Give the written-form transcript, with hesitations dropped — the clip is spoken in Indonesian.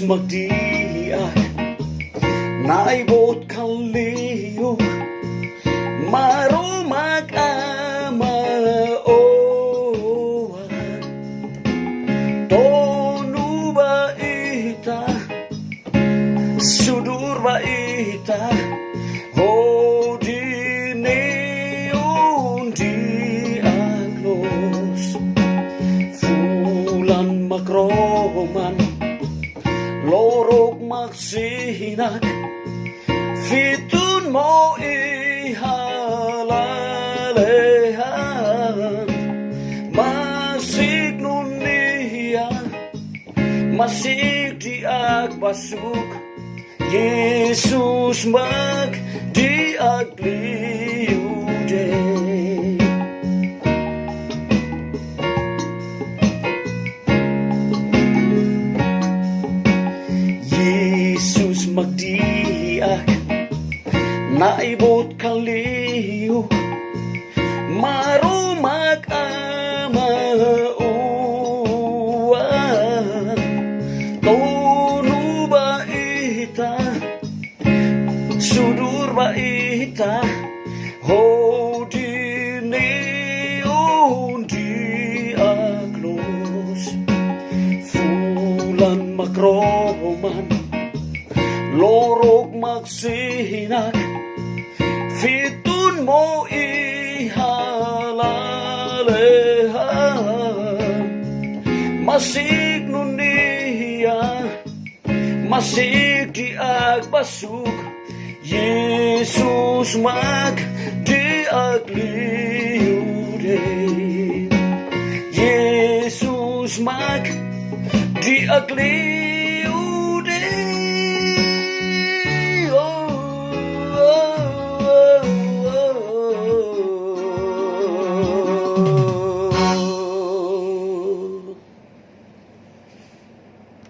magdiak naibot kaliyo marumag amaoan tonu ba ita sudur ba ita hodine undi aglos fulan makroman lorok magsinak fitun mo ihalalehan masig nun niya masig di agpasuk Jesus mag di agliude Jesus magdiak naibot kaliyo marumag amauan tonu ba ita sudur ba ita hodini undi aglos fulan makroman lorok magsinak fitun mo ihalalehan masig nun niya masig di agpasuk Jesus mag di agliude Jesus mag di agliude